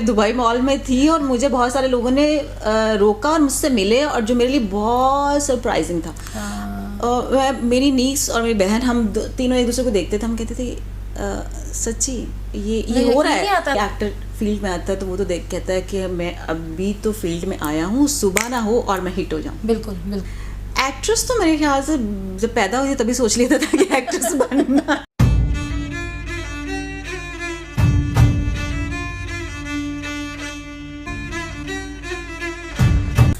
Dubai mall में थी और मुझे बहुत सारे लोगों ने रोका और मुझसे मिले, और जो मेरे लिए बहुत सरप्राइजिंग था। मेरी नीस और मेरी बहन, हम तीनों एक दूसरे को देखते थे, हम कहते थे सच्ची ये हो रहा है। एक्टर फील्ड में आता है तो वो तो देख कहता है कि मैं अभी तो फील्ड में आया हूँ, सुबह ना हो और मैं हिट हो जाऊँ। बिल्कुल बिल्कुल। एक्ट्रेस तो मेरे ख्याल से जब पैदा हुई तभी सोच लिया था कि एक्ट्रेस बनना।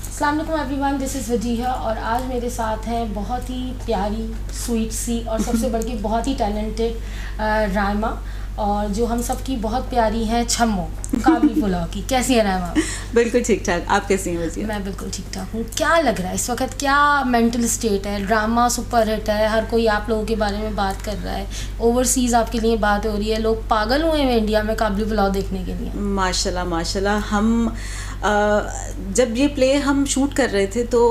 अस्सलाम वालेकुम एवरीवन, दिस इज़ वजीहा और आज मेरे साथ हैं बहुत ही प्यारी स्वीट सी और सबसे बढ़ के बहुत ही टैलेंटेड रायमा, और जो हम सब की बहुत प्यारी हैं छम्मो काबली पुलाव की। कैसी है रायमा? बिल्कुल ठीक ठाक, आप कैसी हैं वजीहा? मैं बिल्कुल ठीक ठाक हूँ। क्या लग रहा है इस वक्त, क्या मेंटल स्टेट है? ड्रामा सुपर हिट है, हर कोई आप लोगों के बारे में बात कर रहा है, ओवरसीज़ आपके लिए बात हो रही है, लोग पागल हुए हैं इंडिया में काबली पुलाव देखने के लिए। माशाल्लाह माशाल्लाह। हम जब ये प्ले हम शूट कर रहे थे तो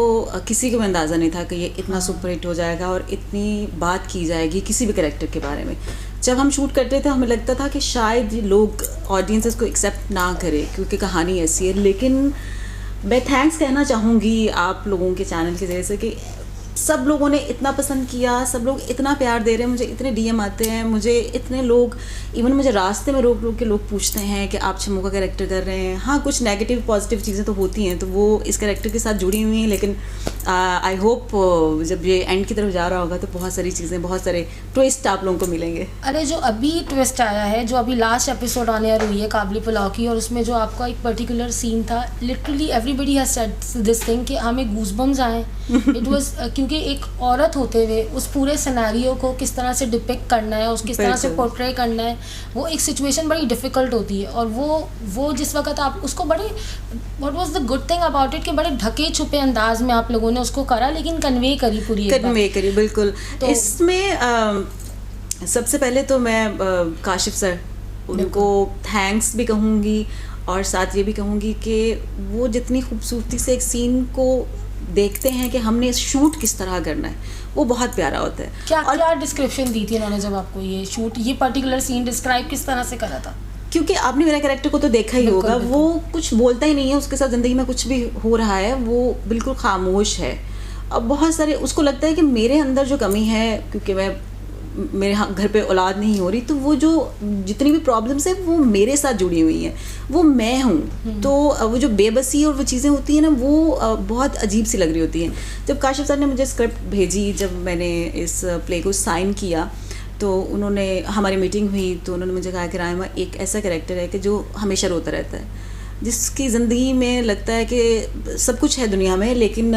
किसी को भी अंदाज़ा नहीं था कि ये इतना सुपर हिट हो जाएगा और इतनी बात की जाएगी किसी भी कैरेक्टर के बारे में। जब हम शूट करते थे हमें लगता था कि शायद लोग, ऑडियंस इसको एक्सेप्ट ना करे क्योंकि कहानी ऐसी है, लेकिन मैं थैंक्स कहना चाहूँगी आप लोगों के चैनल के ज़रिए से कि सब लोगों ने इतना पसंद किया, सब लोग इतना प्यार दे रहे हैं। मुझे इतने डीएम आते हैं, मुझे इतने लोग, इवन मुझे रास्ते में रोक के लोग पूछते हैं कि आप छम्मो का कैरेक्टर कर रहे हैं। हाँ, कुछ नेगेटिव पॉजिटिव चीज़ें तो होती हैं, तो वो इस कैरेक्टर के साथ जुड़ी हुई हैं, लेकिन आई होप जब ये एंड की तरफ जा रहा होगा तो बहुत सारी चीज़ें, बहुत सारे ट्विस्ट आप लोगों को मिलेंगे। अरे जो अभी ट्विस्ट आया है, जो अभी लास्ट एपिसोड आने हुई है काबली पुलाव की, और उसमें जो आपका एक पर्टिकुलर सीन था, literally everybody has said this thing कि हमें गूज़बम्स आए। इट वाज क्योंकि एक औरत होते हुए उस पूरे सिनेरियो को किस तरह से डिपिक्ट करना है, उस किस तरह से पोर्ट्रे करना है, वो एक सिचुएशन बड़ी डिफ़िकल्ट होती है। और वो जिस वक्त आप उसको बड़े, what was the good thing about it कि बड़े ढके छुपे अंदाज में आप लोगों ने उसको करा, लेकिन कन्वे करी पूरी, कन्वे करी बिल्कुल। तो इसमें सबसे पहले तो मैं काशिफ सर, उनको थैंक्स भी कहूँगी और साथ ये भी कहूँगी कि वो जितनी खूबसूरती से एक सीन को देखते हैं कि हमने शूट किस तरह करना है, वो बहुत प्यारा होता है। क्या डिस्क्रिप्शन दी थी उन्होंने जब आपको ये शूट, ये पर्टिकुलर सीन डिस्क्राइब किस तरह से करा था? क्योंकि आपने मेरा कैरेक्टर को तो देखा ही होगा, वो कुछ बोलता ही नहीं है, उसके साथ ज़िंदगी में कुछ भी हो रहा है वो बिल्कुल खामोश है। अब बहुत सारे उसको लगता है कि मेरे अंदर जो कमी है, क्योंकि मेरे घर पे औलाद नहीं हो रही, तो वो जो जितनी भी प्रॉब्लम्स है वो मेरे साथ जुड़ी हुई हैं, वो मैं हूँ। तो वो जो बेबसी और वो चीज़ें होती हैं ना, वो बहुत अजीब सी लग रही होती हैं। जब काशिफ सर ने मुझे स्क्रिप्ट भेजी, जब मैंने इस प्ले को साइन किया, तो उन्होंने, हमारी मीटिंग हुई तो उन्होंने मुझे कहा कि रायमा एक ऐसा कैरेक्टर है कि जो हमेशा रोता रहता है, जिसकी ज़िंदगी में लगता है कि सब कुछ है दुनिया में, लेकिन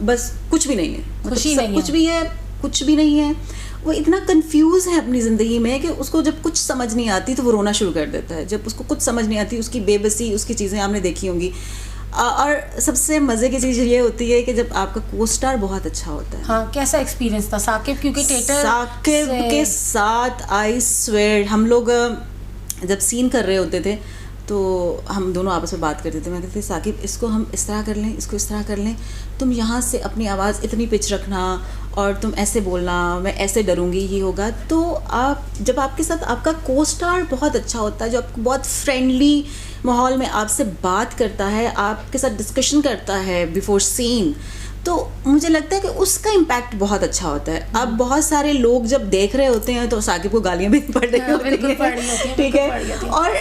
बस कुछ भी नहीं है, खुशी नहीं है, कुछ भी है, कुछ भी नहीं है। वो इतना कंफ्यूज है अपनी ज़िंदगी में कि उसको जब कुछ समझ नहीं आती तो वो रोना शुरू कर देता है। जब उसको कुछ समझ नहीं आती, उसकी बेबसी, उसकी चीज़ें आपने देखी होंगी। और सबसे मज़े की चीज़ ये होती है कि जब आपका को स्टार बहुत अच्छा होता है। हाँ, कैसा एक्सपीरियंस था साकिब? क्योंकि साकिब के साथ आई स्वेयर, हम लोग जब सीन कर रहे होते थे तो हम दोनों आपस में बात करते थे। मैं कहते थे साकिब इसको हम इस तरह कर लें, इसको इस तरह कर लें, तुम यहाँ से अपनी आवाज़ इतनी पिच रखना और तुम ऐसे बोलना, मैं ऐसे डरूंगी, ये होगा। तो आप जब आपके साथ आपका को स्टार बहुत अच्छा होता है, जो आपको बहुत फ्रेंडली माहौल में आपसे बात करता है, आपके साथ डिस्कशन करता है बिफोर सीन, तो मुझे लगता है कि उसका इम्पैक्ट बहुत अच्छा होता है। अब बहुत सारे लोग जब देख रहे होते हैं तो साकिब को गालियाँ भी पड़ रही होती हैं, ठीक है, और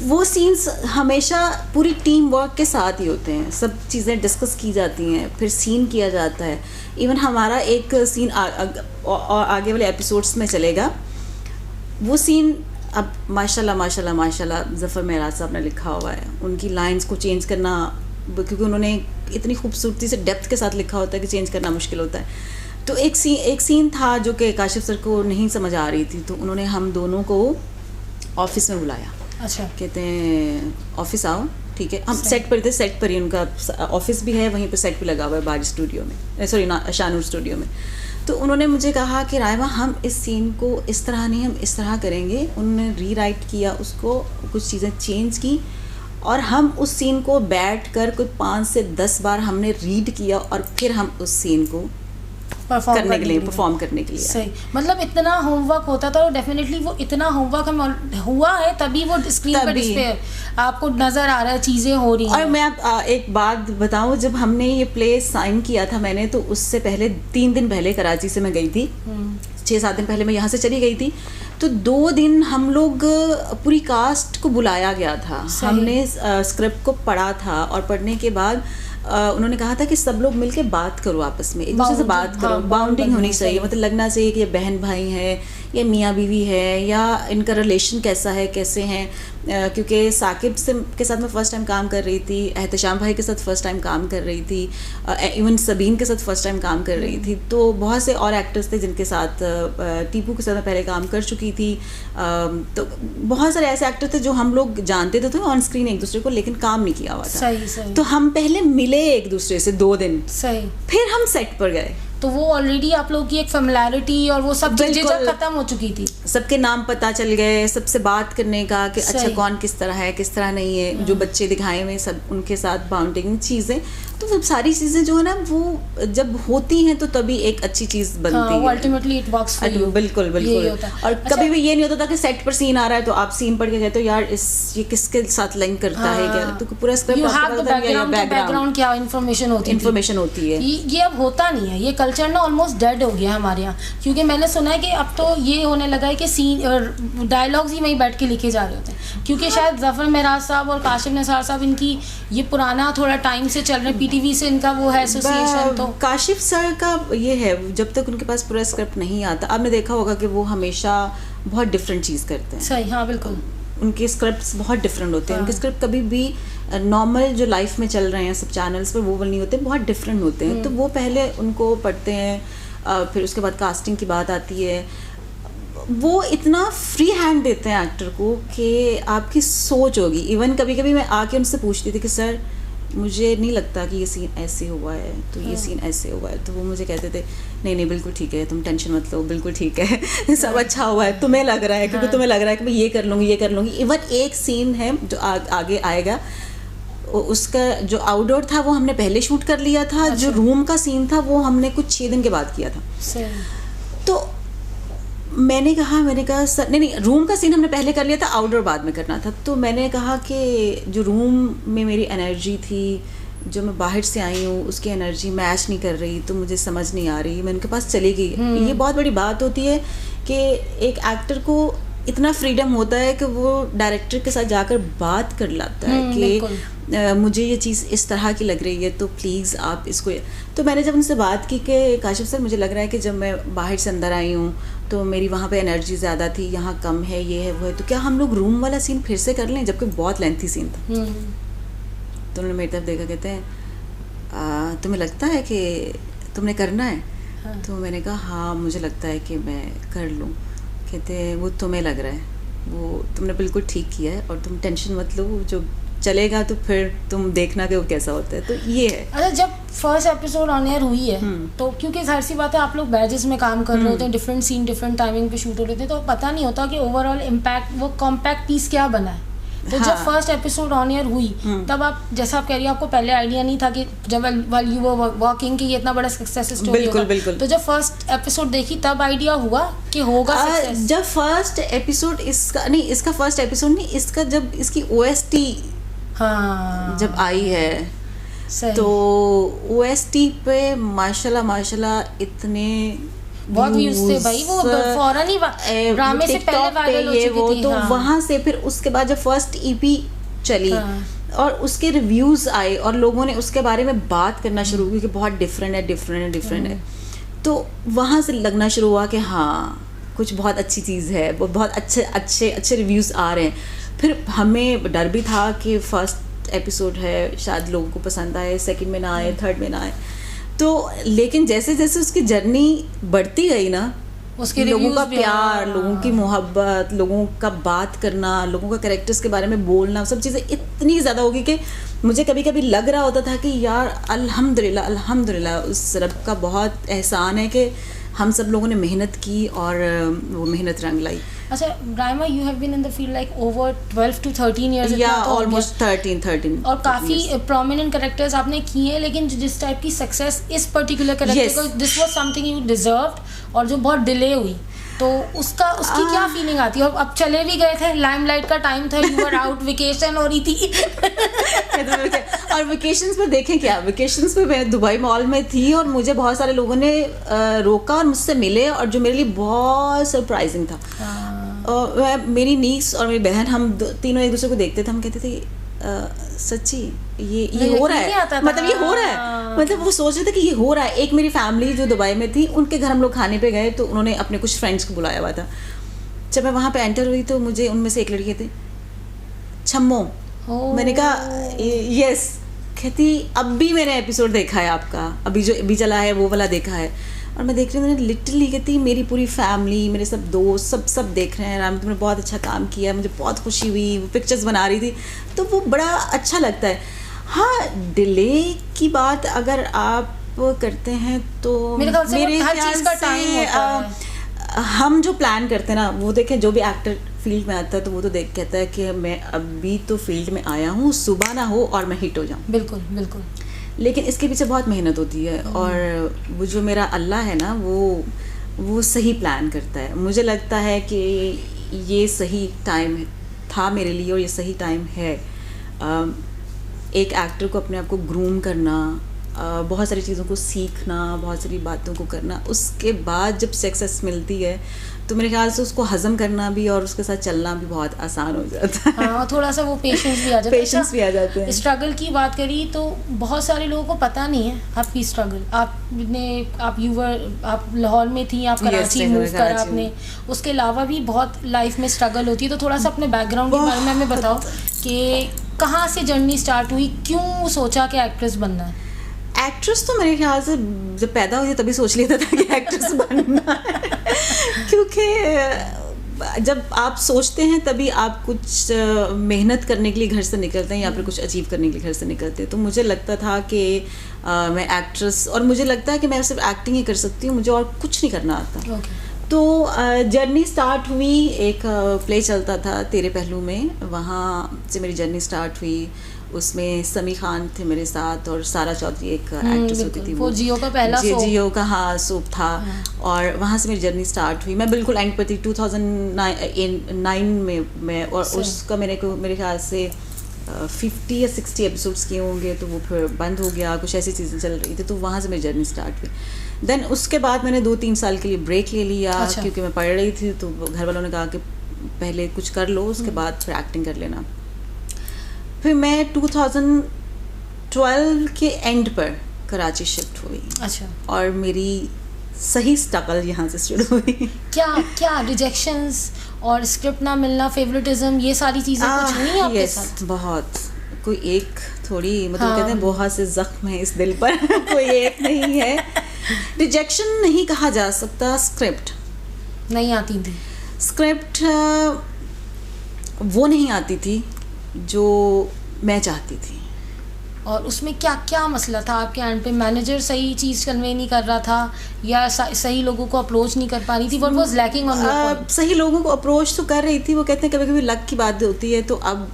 वो सीन्स हमेशा पूरी टीम वर्क के साथ ही होते हैं, सब चीज़ें डिस्कस की जाती हैं, फिर सीन किया जाता है। इवन हमारा एक सीन आगे वाले एपिसोड्स में चलेगा, वो सीन अब माशाल्लाह माशाल्लाह माशाल्लाह ज़फ़र मेराज साहब ने लिखा हुआ है, उनकी लाइंस को चेंज करना, क्योंकि उन्होंने इतनी खूबसूरती से डेप्थ के साथ लिखा होता है कि चेंज करना मुश्किल होता है। तो एक सीन था जो कि काशिफ सर को नहीं समझ आ रही थी, तो उन्होंने हम दोनों को ऑफिस में बुलाया। अच्छा, कहते हैं ऑफिस आओ, ठीक है। हम सेट पर थे, सेट पर ही उनका ऑफिस भी है, वहीं पर सेट भी लगा हुआ है बारी स्टूडियो में, सॉरी शानूर स्टूडियो में। तो उन्होंने मुझे कहा कि रायमा हम इस सीन को इस तरह नहीं, हम इस तरह करेंगे। उन्होंने रीराइट किया उसको, कुछ चीज़ें चेंज की, और हम उस सीन को बैठ कर कुछ 5 से 10 बार हमने रीड किया, और फिर हम उस सीन को करने के लिए, परफॉर्म करने के लिए। सही, मतलब इतना होमवर्क होता था और डेफिनेटली वो इतना होमवर्क हम हुआ है तभी वो स्क्रीन पर डिस्प्ले आपको नजर आ रहा है, चीजें हो रही हैं। और मैं एक बात बताऊं, जब हमने ये प्ले साइन किया था मैंने, तो उससे पहले 3 दिन पहले कराची से मैं गई थी, 6-7 दिन पहले मैं यहाँ से चली गई थी, तो 2 दिन हम लोग पूरी कास्ट को बुलाया गया था, हमने स्क्रिप्ट को पढ़ा था और पढ़ने के बाद उन्होंने कहा था कि सब लोग मिलके बात करो, आपस में एक दूसरे से बात करो, बाउंडिंग होनी चाहिए, मतलब लगना चाहिए कि ये बहन भाई है, ये मियाँ बीवी है, या इनका रिलेशन कैसा है, कैसे हैं। क्योंकि साकिब से के साथ मैं फ़र्स्ट टाइम काम कर रही थी, एहतशाम भाई के साथ फ़र्स्ट टाइम काम कर रही थी, इवन सबीन के साथ फ़र्स्ट टाइम काम कर रही थी, तो बहुत से और एक्टर्स थे जिनके साथ, टीपू के साथ मैं पहले काम कर चुकी थी, तो बहुत सारे ऐसे एक्टर थे जो हम लोग जानते थे ऑन स्क्रीन एक दूसरे को, लेकिन काम नहीं किया हुआ था। सही। तो हम पहले मिले एक दूसरे से 2 दिन, सही, फिर हम सेट पर गए, तो वो ऑलरेडी आप लोग की एक फेमिलियरिटी और वो सब चीजें जब खत्म हो चुकी थी, सबके नाम पता चल गए, सबसे बात करने का कि अच्छा कौन किस तरह है, किस तरह नहीं है, जो बच्चे दिखाए हुए सब उनके साथ बाउंडिंग चीज़ें, तो वो सारी चीज़ें जो है ना वो जब होती हैं तो तभी एक अच्छी चीज़ बनती है, ultimately it works for you. बिल्कुल बिल्कुल। और कभी भी ये नहीं होता था कि सेट पर सीन आ रहा है तो आप सीन पढ़ के कहते हो यार ये किसके साथ लिंक करता है क्या, तो पूरा स्क्रिप्ट बैकग्राउंड क्या इन्फॉर्मेशन होती है, ये अब होता नहीं है, ये कल्चर ना ऑलमोस्ट डेड हो गया हमारे यहाँ, क्योंकि मैंने सुना है कि अब तो ये होने लगा है कि सीन डायलॉग्स ही वहीं बैठ के लिखे जा रहे होते हैं, क्योंकि शायद जफर मेराज साहब और काशिफ निसार साहब इनकी ये पुराना थोड़ा टाइम से चल रहे, पीटीवी से इनका वो है एसोसिएशन। तो काशिफ सर का ये है, जब तक उनके पास पूरा स्क्रिप्ट नहीं आता, आपने देखा होगा कि वो हमेशा बहुत डिफरेंट चीज़ करते हैं। सही, हाँ बिल्कुल, उनके स्क्रिप्ट्स बहुत डिफरेंट होते हैं, उनके स्क्रिप्ट कभी भी नॉर्मल जो लाइफ में चल रहे हैं सब चैनल्स पर वो नहीं होते, बहुत डिफरेंट होते हैं। तो वो पहले उनको पढ़ते हैं, फिर उसके बाद कास्टिंग की बात आती है, वो इतना फ्री हैंड देते हैं एक्टर को कि आपकी सोच होगी। इवन कभी कभी मैं आके उनसे पूछती थी कि सर मुझे नहीं लगता कि ये सीन ऐसे हुआ है, तो ये सीन ऐसे हुआ है, तो वो मुझे कहते थे नहीं नहीं बिल्कुल ठीक है, तुम टेंशन मत लो, बिल्कुल ठीक है सब अच्छा हुआ है, तुम्हें लग रहा है क्योंकि तुम्हें लग रहा है कि मैं ये कर लूँगी, ये कर लूँगी। इवन एक सीन है जो आगे आएगा, उसका जो आउटडोर था वो हमने पहले शूट कर लिया था, जो रूम का सीन था वो हमने कुछ 6 दिन के बाद किया था। तो मैंने कहा सर नहीं रूम का सीन हमने पहले कर लिया था, आउटडोर बाद में करना था। तो मैंने कहा कि जो रूम में मेरी एनर्जी थी, जो मैं बाहर से आई हूँ, उसकी एनर्जी मैच नहीं कर रही, तो मुझे समझ नहीं आ रही, मैं उनके पास चली गई। ये बहुत बड़ी बात होती है कि एक एक्टर को इतना फ्रीडम होता है कि वो डायरेक्टर के साथ जाकर बात कर लाता है कि मुझे ये चीज़ इस तरह की लग रही है, तो प्लीज़ आप इसको। तो मैंने जब उनसे बात की कि काशिफ सर मुझे लग रहा है कि जब मैं बाहर से अंदर आई हूँ तो मेरी वहाँ पे एनर्जी ज़्यादा थी, यहाँ कम है, ये है वो है, तो क्या हम लोग रूम वाला सीन फिर से कर लें, जबकि बहुत लेंथी सीन था। तो उन्होंने मेरी तरफ देखा, कहते हैं तुम्हें लगता है कि तुमने करना है? हाँ। तो मैंने कहा हाँ मुझे लगता है कि मैं कर लूँ। कहते वो तुम्हें लग रहा है, वो तुमने बिल्कुल ठीक किया है और तुम टेंशन मत लो, जो चलेगा तो फिर तुम देखना कि वो कैसा होता है। तो ये है। अच्छा, जब फर्स्ट एपिसोड ऑन एयर हुई है तो क्योंकि जाहिर सी बात है आप लोग बैजेस में काम कर रहे होते हैं, डिफरेंट सीन डिफरेंट टाइमिंग पे शूट हो रहे थे, तो पता नहीं होता कि ओवरऑल इम्पैक्ट वो कॉम्पैक्ट पीस क्या बना है। तो जब फर्स्ट एपिसोड ऑन एयर हुई तब आप जैसा आप कह रही हो आपको पहले आइडिया नहीं था कि जब व्हाइल यू वर वर्किंग कि ये इतना बड़ा सक्सेस स्टोरी होगा। बिल्कुल। तो जब फर्स्ट एपिसोड देखी तब आइडिया हुआ कि होगा सक्सेस? जब फर्स्ट एपिसोड इसका फर्स्ट एपिसोड नहीं, इसका जब इसकी OST जब आई है तो OST पे माशाल्लाह इतने बहुत व्यूज थे भाई, वो फौरन ही ड्रामे से पहले वायरल हो चुकी थी। तो वहाँ से फिर उसके बाद जब फर्स्ट EP चली और उसके रिव्यूज आए और लोगों ने उसके बारे में बात करना शुरू की कि बहुत डिफरेंट है, तो वहाँ से लगना शुरू हुआ कि हाँ कुछ बहुत अच्छी चीज़ है, वो बहुत अच्छे रिव्यूज़ आ रहे हैं। फिर हमें डर भी था कि फर्स्ट एपिसोड है शायद लोगों को पसंद आए, सेकंड में ना आए, थर्ड में ना आए, तो लेकिन जैसे जैसे उसकी जर्नी बढ़ती गई ना, उसके लोगों का प्यार, लोगों की मोहब्बत, लोगों का बात करना, लोगों का कैरेक्टर्स के बारे में बोलना, सब चीज़ें इतनी ज़्यादा होगी कि मुझे कभी कभी लग रहा होता था कि यार अल्हम्दुलिल्लाह उस रब का बहुत एहसान है कि हम सब लोगों ने मेहनत की और वो मेहनत रंग लाई। अच्छा Raima, you have been in the field like over 12 to 13 years. या ऑलमोस्ट 13 और काफी प्रोमिनेंट कैरेक्टर्स आपने किए हैं, लेकिन जिस टाइप की सक्सेस इस पर्टिकुलर कैरेक्टर को, this was something you deserved, और जो बहुत डिले हुई, तो उसकी क्या फीलिंग आती है? और अब चले भी गए थे, लाइमलाइट का टाइम था, यू वर आउट, वेकेशन हो रही थी. और वेकेशंस में देखें क्या, वेकेशंस में मैं दुबई मॉल में थी और मुझे बहुत सारे लोगों ने रोका और मुझसे मिले, और जो मेरे लिए बहुत सरप्राइजिंग था. मेरी नीस और मेरी बहन, हम तीनों एक दूसरे को देखते थे, हम कहते थे सच्ची ये हो रहा है, मतलब ये हो रहा है, मतलब वो सोच रहे थे कि ये हो रहा है. एक मेरी फैमिली जो दुबई में थी, उनके घर हम लोग खाने पे गए, तो उन्होंने अपने कुछ फ्रेंड्स को बुलाया हुआ था. जब मैं वहाँ पे एंटर हुई तो मुझे उनमें से एक लड़की थी, छम्मो. मैंने कहा यस. कहती अब भी मैंने एपिसोड देखा है आपका, अभी जो अभी चला है वो वाला देखा है. और मैं देख रही हूँ, मैंने लिटरली कहती मेरी पूरी फैमिली, मेरे सब दोस्त सब देख रहे हैं, राम तुमने बहुत अच्छा काम किया, मुझे बहुत खुशी हुई. वो पिक्चर्स बना रही थी, तो वो बड़ा अच्छा लगता है. हाँ, डिले की बात अगर आप करते हैं तो मेरे ख्याल से हम जो प्लान करते हैं ना, वो देखें, जो भी एक्टर फील्ड में आता है तो वो तो देख कहता है कि मैं अभी तो फील्ड में आया हूँ, सुबह ना हो और मैं हिट हो जाऊँ. बिल्कुल बिल्कुल. लेकिन इसके पीछे बहुत मेहनत होती है, और वो जो मेरा अल्लाह है ना, वो सही प्लान करता है. मुझे लगता है कि ये सही टाइम था मेरे लिए, और ये सही टाइम है. एक एक्टर को अपने आप को ग्रूम करना, बहुत सारी चीज़ों को सीखना, बहुत सारी बातों को करना, उसके बाद जब सक्सेस मिलती है तो मेरे ख्याल से उसको हजम करना भी और उसके साथ चलना भी बहुत आसान हो जाता है. हाँ, थोड़ा सा वो पेशेंस भी आ जाता है. पेशेंस भी आ जाते हैं. स्ट्रगल की बात करी तो बहुत सारे लोगों को पता नहीं है आपकी स्ट्रगल. आप लाहौर में थी, आप कराची मूव करा आपने, उसके अलावा भी बहुत लाइफ में स्ट्रगल होती है. तो थोड़ा सा अपने बैकग्राउंड के बारे में हमें बताओ कि कहाँ से जर्नी स्टार्ट हुई, क्यों सोचा कि एक्ट्रेस बनना है? एक्ट्रेस तो मेरे ख्याल से जब पैदा हुई तभी सोच लेता था कि एक्ट्रेस बनना है. क्योंकि जब आप सोचते हैं तभी आप कुछ मेहनत करने के लिए घर से निकलते हैं, या फिर कुछ अचीव करने के लिए घर से निकलते हैं. तो मुझे लगता था कि मैं एक्ट्रेस, और मुझे लगता है कि मैं सिर्फ एक्टिंग ही कर सकती हूँ, मुझे और कुछ नहीं करना आता. तो जर्नी स्टार्ट हुई, एक प्ले चलता था तेरे पहलू में, वहाँ से मेरी जर्नी स्टार्ट हुई. उसमें समी खान थे मेरे साथ, और सारा चौधरी एक एक्ट्रेस होती थी, वो जियो का पहला जियो का हाँ सूप था. और वहाँ से मेरी जर्नी स्टार्ट हुई. मैं बिल्कुल एंड पर थी 2009 में मैं, और उसका मेरे ख्याल से 50 या 60 एपिसोड्स किए होंगे, तो वो फिर बंद हो गया, कुछ ऐसी चीज़ें चल रही थी. तो वहाँ से मेरी जर्नी स्टार्ट हुई. देन उसके बाद मैंने 2-3 साल के लिए ब्रेक ले लिया. अच्छा. क्योंकि मैं पढ़ रही थी, तो घर वालों ने कहा कि पहले कुछ कर लो, उसके बाद फिर एक्टिंग कर लेना. फिर मैं 2012 के एंड पर कराची शिफ्ट हुई. अच्छा. और मेरी सही स्ट्रगल यहाँ से शुरू हुई. क्या रिजेक्शंस और स्क्रिप्ट ना मिलना, फेवरेटिज्म, ये सारी चीज़ें कुछ हुई आपके साथ? बहुत. कोई एक थोड़ी, मतलब कहते हैं बहुत से जख्म है इस दिल पर. कोई एक नहीं है. रिजेक्शन नहीं कहा जा सकता. स्क्रिप्ट नहीं आती थी. स्क्रिप्ट वो नहीं आती थी जो मैं चाहती थी. और उसमें क्या मसला था आपके एंड पे? मैनेजर सही चीज़ कन्वे नहीं कर रहा था, या सही लोगों को अप्रोच नहीं कर पा रही थी? What was lacking on your point? सही लोगों को अप्रोच तो कर रही थी. वो कहते हैं कभी-कभी लक की बात होती है. तो अब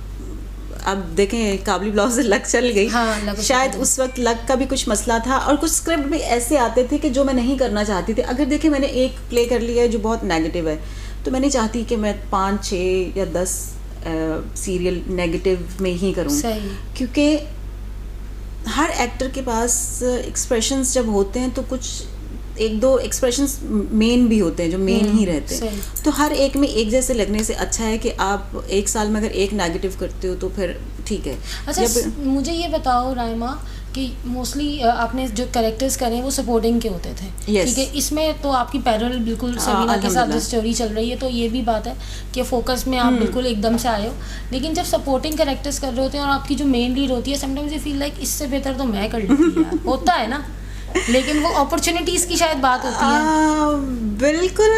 देखें, काबली ब्लॉग से लक चल गई. हाँ, शायद उस वक्त लक का भी कुछ मसला था. और कुछ स्क्रिप्ट भी ऐसे आते थे कि जो मैं नहीं करना चाहती थी. अगर देखें, मैंने एक प्ले कर लिया है जो बहुत नेगेटिव है, तो मैं नहीं चाहती कि मैं 5, 6 या 10 सीरियल नेगेटिव में ही करूँ. क्योंकि हर एक्टर के पास एक्सप्रेशंस जब होते हैं तो कुछ 1-2 एक्सप्रेशंस मेन भी होते हैं जो मेन ही रहते हैं. तो हर एक में एक जैसे लगने से अच्छा है कि आप एक साल में अगर एक नेगेटिव करते हो तो फिर ठीक है. अच्छा, मुझे ये बताओ राइमा कि मोस्टली आपने जो कैरेक्टर्स करे हैं वो सपोर्टिंग के होते थे. ठीक है. इसमें तो आपकी पैरेलल बिल्कुल सबीना के साथ जो स्टोरी चल रही है, तो ये भी बात है कि फोकस में आप बिल्कुल एकदम से आए हो. लेकिन जब सपोर्टिंग कैरेक्टर्स कर रहे होते हैं और आपकी जो मेन लीड होती है, समटाइम्स यू फील लाइक इससे बेहतर तो मैं कर लेती यार. होता है ना. लेकिन वो अपॉर्चुनिटीज़ की शायद बात होती है. बिल्कुल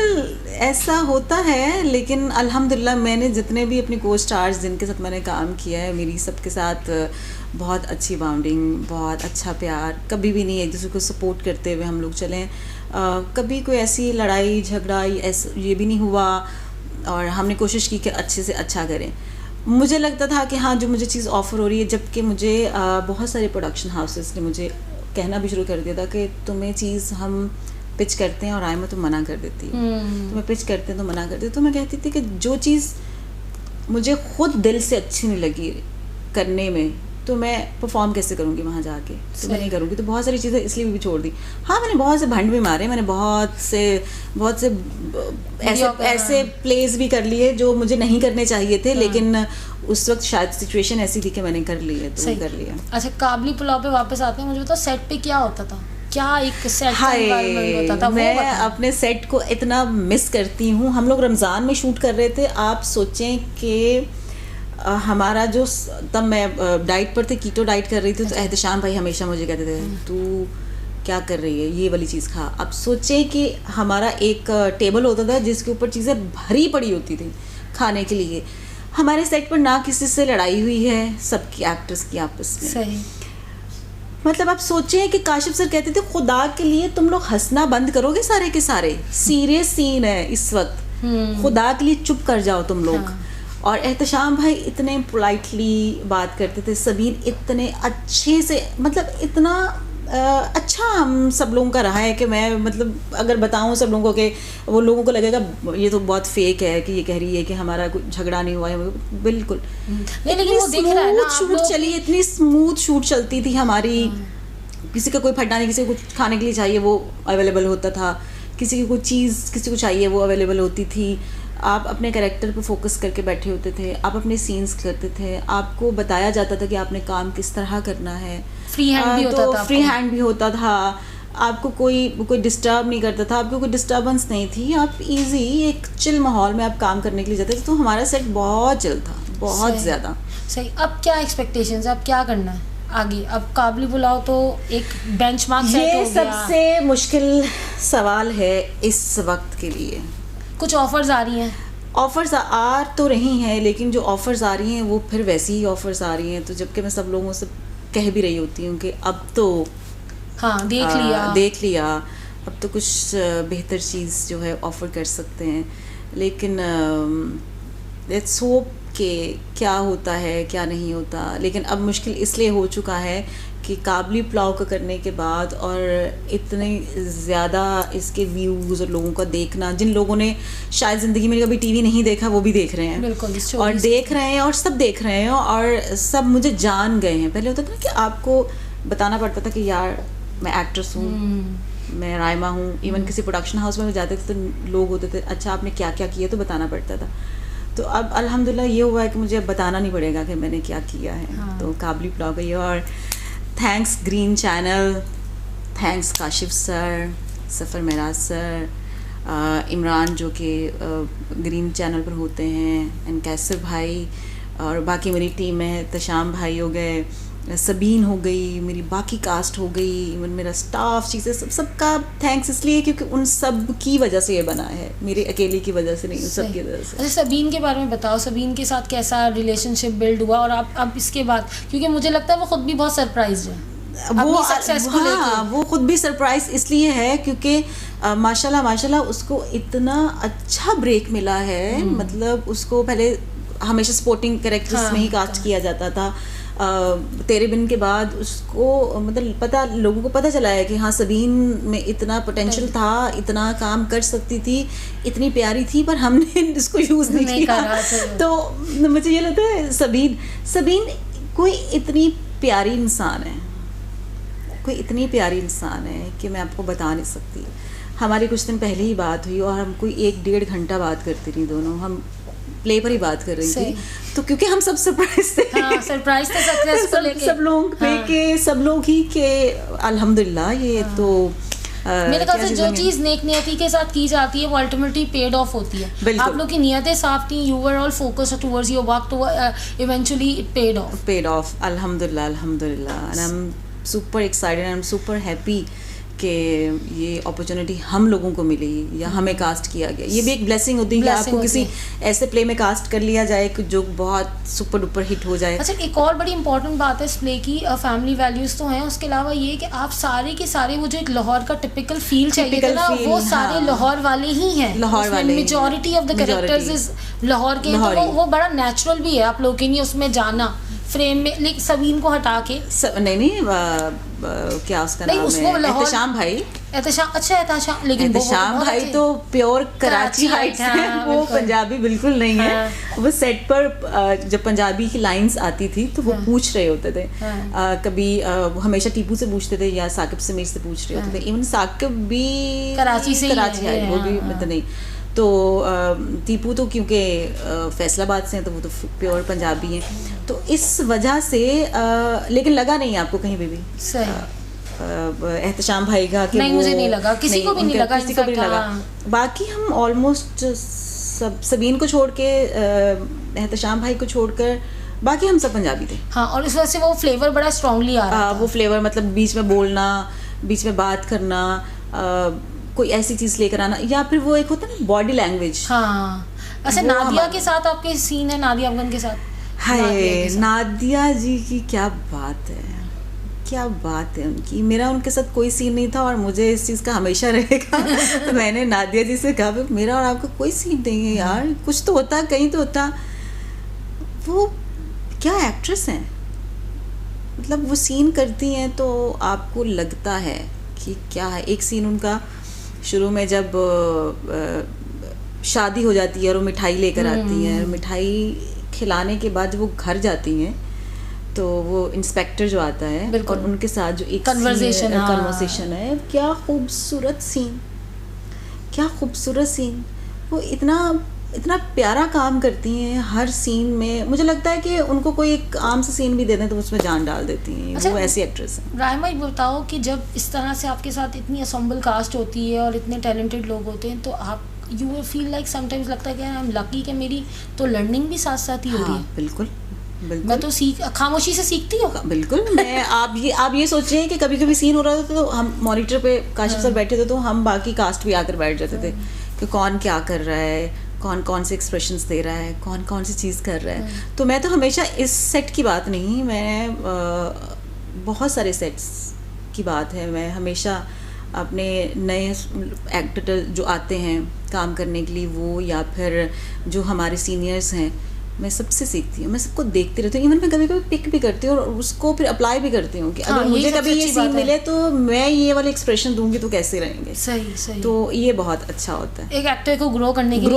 ऐसा होता है. लेकिन अल्हम्दुलिल्लाह मैंने जितने भी अपने को स्टार्स जिनके साथ मैंने काम किया है, मेरी सबके साथ बहुत अच्छी बाउंडिंग, बहुत अच्छा प्यार. कभी भी नहीं एक दूसरे को सपोर्ट करते हुए हम लोग चलें. कभी कोई ऐसी लड़ाई झगड़ा ये भी नहीं हुआ. और हमने कोशिश की कि अच्छे से अच्छा करें। मुझे लगता था कि हाँ जो मुझे चीज़ ऑफ़र हो रही है, जबकि मुझे बहुत सारे प्रोडक्शन हाउसेस ने मुझे कहना भी शुरू कर दिया था कि तुम्हें चीज़ हम पिच करते हैं और आयमा तुम मना कर देती हो, तुम्हें पिच करते हैं तो मना कर देती हो। तो मैं कहती थी कि जो चीज़ मुझे खुद दिल से अच्छी नहीं लगी करने में तो मैं परफॉर्म कैसे करूँगी वहाँ जाके, तो मैं नहीं करूँगी। तो बहुत सारी चीज़ें इसलिए भी छोड़ दी। हाँ मैंने बहुत से भंड भी मारे, मैंने बहुत से ऐसे प्लेस भी कर लिए जो मुझे नहीं करने चाहिए थे, लेकिन उस वक्त शायद सिचुएशन ऐसी थी कि मैंने कर ली है, तो कर लिया। अच्छा, काबली पुलाव पे वापस आते हैं। मुझे बताओ सेट पे क्या होता था, क्या एक सेट का एनवायरनमेंट होता था? मैं अपने सेट को इतना मिस करती हूँ। हम लोग रमज़ान में शूट कर रहे थे। आप सोचें कि हमारा जो तब मैं डाइट पर थी, कीटो डाइट कर रही थी, तो एहतशाम भाई हमेशा मुझे कहते थे तू क्या कर रही है, ये वाली चीज़ खा। अब सोचें कि हमारा एक टेबल होता था जिसके ऊपर चीज़ें भरी पड़ी होती थी खाने के लिए। हमारे सेट पर ना किसी से लड़ाई हुई है, सबकी एक्टर्स की आपस में। सही। मतलब आप सोचें कि काशिफ सर कहते थे खुदा के लिए तुम लोग हंसना बंद करोगे, सारे के सारे सीरियस सीन है इस वक्त, खुदा के लिए चुप कर जाओ तुम लोग। हाँ। और एहतशाम भाई इतने पोलाइटली बात करते थे, सबीन इतने अच्छे से, मतलब इतना अच्छा हम सब लोगों का रहा है कि मैं मतलब अगर बताऊं सब लोगों को कि वो लोगों को लगेगा ये तो बहुत फेक है कि ये कह रही है कि हमारा कुछ झगड़ा नहीं हुआ है। बिल्कुल नहीं, लेकिन वो दिख रहा है ना, शूट चली, इतनी स्मूथ शूट चलती थी हमारी। किसी का कोई फटना नहीं, किसी को कुछ खाने के लिए चाहिए वो अवेलेबल होता था, किसी की कोई चीज़ किसी को चाहिए वो अवेलेबल होती थी। आप अपने कैरेक्टर पे फोकस करके बैठे होते थे, आप अपने सीन्स करते थे, आपको बताया जाता था कि आपने काम किस तरह करना है। फ्री हैंड भी होता था, फ्री हैंड भी होता था, आपको कोई डिस्टर्ब नहीं करता था, आपको कोई डिस्टर्बेंस नहीं थी, आप इजी एक चिल माहौल में आप काम करने के लिए जाते थे। तो हमारा सेट बहुत चिल था, बहुत ज़्यादा। सही। अब क्या एक्सपेक्टेशंस, अब क्या करना है आगे? अब काबली पुलाव तो एक बेंचमार्क सेट हो गया। ये सबसे मुश्किल सवाल है इस वक्त के लिए। कुछ ऑफर्स आ रही हैं? ऑफ़र्स आ तो रही हैं, लेकिन जो ऑफ़र्स आ रही हैं वो फिर वैसी ही ऑफ़र्स आ रही हैं। तो जबकि मैं सब लोगों से कह भी रही होती हूँ कि अब तो हाँ देख लिया, अब तो कुछ बेहतर चीज़ जो है ऑफ़र कर सकते हैं। लेकिन लेट्स होप कि क्या होता है क्या नहीं होता। लेकिन अब मुश्किल इसलिए हो चुका है कि काबली पुलाव का करने के बाद और इतने ज़्यादा इसके व्यूज़ और लोगों का देखना, जिन लोगों ने शायद ज़िंदगी में कभी टीवी नहीं देखा वो भी देख रहे हैं। बिल्कुल, और देख रहे हैं और सब देख रहे हैं और सब मुझे जान गए हैं। पहले होता था कि आपको बताना पड़ता था कि यार मैं एक्ट्रेस हूँ, मैं रायमा हूँ। इवन किसी प्रोडक्शन हाउस में जाते थे तो लोग होते थे अच्छा आपने क्या क्या किया, तो बताना पड़ता था। तो अब अल्हम्दुलिल्लाह ये हुआ है कि मुझे अब बताना नहीं पड़ेगा कि मैंने क्या किया है। हाँ। तो काबली पुलाव का ये, और thanks green channel, thanks Kashif sir, Safar Meraj sir, Imran जो कि ग्रीन चैनल पर होते हैं, एंड कैसर भाई, और बाकी मेरी टीम है, तशाम भाई हो गए, सबीन हो गई, मेरी बाकी कास्ट हो गई, इवन मेरा स्टाफ, चीज़ें सबका थैंक्स इसलिए क्योंकि उन सब की वजह से ये बना है, मेरी अकेले की वजह से नहीं, उन सब की वजह से। अच्छा, सबीन के बारे में बताओ, सबीन के साथ कैसा रिलेशनशिप बिल्ड हुआ? और आप अब इसके बाद, क्योंकि मुझे लगता है वो खुद भी बहुत सरप्राइज है वो खुद भी सरप्राइज इसलिए है क्योंकि माशाल्लाह उसको इतना अच्छा ब्रेक मिला है। मतलब उसको पहले हमेशा सपोर्टिंग कैरेक्टर्स में ही कास्ट किया जाता था। तेरे बिन के बाद उसको मतलब लोगों को पता चला है कि हाँ सबीन में इतना पोटेंशियल था, इतना काम कर सकती थी, इतनी प्यारी थी, पर हमने इसको यूज़ नहीं किया। तो मुझे ये लगता है सबीन कोई इतनी प्यारी इंसान है, कोई इतनी प्यारी इंसान है कि मैं आपको बता नहीं सकती। हमारी कुछ दिन पहले ही बात हुई और हम कोई 1-1.5 घंटा बात करती रही, दोनों हम प्ले पर ही बात कर रही थी। तो क्योंकि हम सब सरप्राइज थे, सरप्राइज थे सक्सेस को लेके, सब लोग के सब लोग ही के अल्हम्दुलिल्लाह ये तो मेरे ख्याल से जो चीज़ नेक नियति के साथ की जाती है वो अल्टीमेटली पेड ऑफ होती है। आप लोग की नियतें साफ थी, you were all focused towards your work, तो इवेंचुअली इट पेड ऑफ अल्हम्दुलिल्लाह and I am super excited, I am super happy कि ये अपॉर्चुनिटी हम लोगों को मिली या हमें कास्ट किया गया। ये भी एक ब्लेसिंग होती है कि आपको किसी ऐसे प्ले में कास्ट कर लिया जाए कि जो बहुत सुपर डुपर हिट हो जाए। अच्छा, एक और बड़ी इंपॉर्टेंट बात है इस प्ले की, फैमिली वैल्यूज तो हैं, उसके अलावा ये कि आप सारे के सारे वो जो एक लाहौर का टिपिकल फील चाहिए था ना, वो सारे लाहौर वाले ही हैं। लाहौर वाले, majority of the characters is Lahore के, तो वो बड़ा नेचुरल भी है आप लोगों के लिए उसमें जाना फ्रेम में। लेकिन सबीन को हटा के क्या उसका नाम है, एहतशाम भाई। अच्छा एहतशाम, लेकिन एहतशाम भाई तो प्योर कराची हाइट्स है, वो पंजाबी बिल्कुल नहीं है। वो सेट पर जब पंजाबी की लाइंस आती थी तो वो पूछ रहे होते थे, कभी हमेशा टीपू से पूछते थे या साकिब समीर से पूछ रहे होते थे। इवन साकिब भी कराची है, वो भी मतलब नहीं। तो टीपू तो क्योंकि फैसलाबाद से हैं तो वो तो प्योर पंजाबी हैं, तो इस वजह से लेकिन लगा नहीं आपको कहीं भी एहतशाम भाई का कि नहीं, मुझे नहीं लगा, किसी को भी नहीं लगा, किसी को भी नहीं लगा। बाकी हम ऑलमोस्ट सबीन को छोड़ के एहतशाम भाई को छोड़कर बाकी हम सब पंजाबी थे। हाँ, और इस वजह से वो फ्लेवर बड़ा स्ट्रांगली आ रहा था। वो फ्लेवर मतलब बीच में बोलना, बीच में बात करना, कोई ऐसी चीज लेकर आना, या फिर वो एक होता है ना बॉडी लैंग्वेज। हाँ, अच्छा नादिया के साथ आपके सीन है, नादिया अफगान के साथ? हाय, नादिया जी की क्या बात है, क्या बात है उनकी। मेरा उनके साथ कोई सीन नहीं था और मुझे इस चीज़ का हमेशा रहेगा। तो मैंने नादिया जी से कहा मेरा और आपका कोई सीन नहीं है यार, कुछ तो होता, कहीं तो होता। वो क्या एक्ट्रेस हैं, मतलब वो सीन करती हैं तो आपको लगता है कि क्या है। एक सीन उनका शुरू में जब शादी हो जाती है और वो मिठाई लेकर आती हैं, मिठाई खिलाने के बाद जब वो घर जाती हैं तो वो इंस्पेक्टर जो आता है और उनके साथ जो एक कन्वर्सेशन है, क्या खूबसूरत सीन, क्या खूबसूरत सीन। वो इतना प्यारा काम करती हैं हर सीन में। मुझे लगता है कि उनको कोई एक आम सा सीन भी दे दें तो उसमें जान डाल देती हैं। अच्छा, वो ऐसी एक्ट्रेस हैं। राइमा, ये बताओ कि जब इस तरह से आपके साथ इतनी असम्बल कास्ट होती है और इतने टैलेंटेड लोग होते हैं, तो आप यू फील लाइक समटाइम्स लगता है कि आई एम लकी कि मेरी तो लर्निंग भी साथ साथ ही होती है। बिल्कुल, मैं तो खामोशी से सीखती हूँ। बिल्कुल। मैं आप ये सोच रहे हैं कि कभी कभी सीन हो रहा था तो हम मॉनिटर पे काशिफ सर बैठे थे तो हम बाकी कास्ट भी आकर बैठ जाते थे कि कौन क्या कर रहा है, कौन कौन से एक्सप्रेशंस दे रहा है, कौन कौन सी चीज़ कर रहा है। तो मैं तो हमेशा इस सेट की बात नहीं, मैं बहुत सारे सेट्स की बात है। मैं हमेशा अपने नए एक्टर जो आते हैं काम करने के लिए, वो या फिर जो हमारे सीनियर्स हैं, मैं सबसे सीखती हूँ, मैं सबको देखती रहती हूँ। इवन मैं कभी कभी पिक भी करती हूँ और उसको फिर अप्लाई भी करती हूँ कि अगर मुझे कभी ये सीन मिले तो मैं ये वाले एक्सप्रेशन दूंगी तो कैसे रहेंगे। सही। तो ये बहुत अच्छा होता है एक एक्टर को ग्रो करने के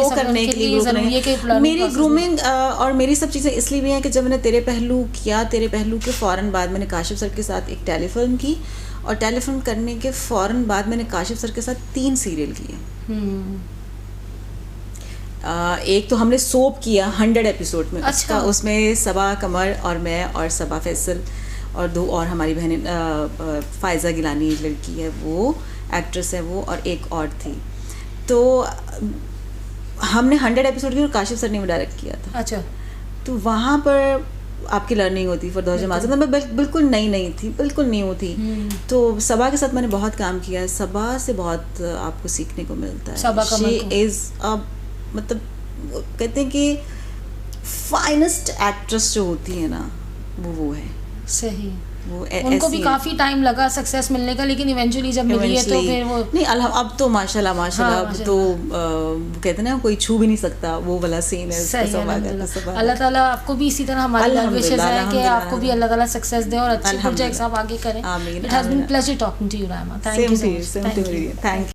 लिए। मेरी ग्रूमिंग और मेरी सब चीज़ें इसलिए भी हैं कि जब मैंने तेरे पहलू किया, तेरे पहलू के फ़ौरन बाद मैंने काशिफ सर के साथ एक टेलीफिल्म की, और टेलीफिल्म करने के फ़ौरन बाद मैंने काशिफ सर के साथ 3 सीरियल किए। एक तो हमने सोप किया 100 एपिसोड में। अच्छा। उसमें सबा कमर और मैं और सबा फैसल और 2 और हमारी बहनें, फ़ायज़ा गिलानी एक लड़की है, वो एक्ट्रेस है वो, और एक और थी। तो हमने 100 एपिसोड की और काशिफ सर ने भी डायरेक्ट किया था। अच्छा। तो वहाँ पर आपकी लर्निंग होती फॉर द जमात। मैं बिल्कुल नई थी, बिल्कुल न्यू थी। तो सबा के साथ मैंने बहुत काम किया है। सबा से बहुत आपको सीखने को मिलता है। शी इज़ मतलब कहते हैं कि फाइनेस्ट एक्ट्रेस जो होती है ना, वो है। सही। उनको भी काफी टाइम लगा सक्सेस मिलने का, लेकिन इवेंचुअली जब मिली है तो फिर वो नहीं, अब तो माशाल्लाह अब तो कहते हैं ना कोई छू भी नहीं सकता, वो वाला सीन है। अल्लाह ताला आपको भी इसी तरह हमारी विशेस है कि आपको भी अल्लाह ताला सक्सेस दे और अच्छे प्रोजेक्ट्स आप आगे करें। It has been pleasure talking to you Raima. Thank you.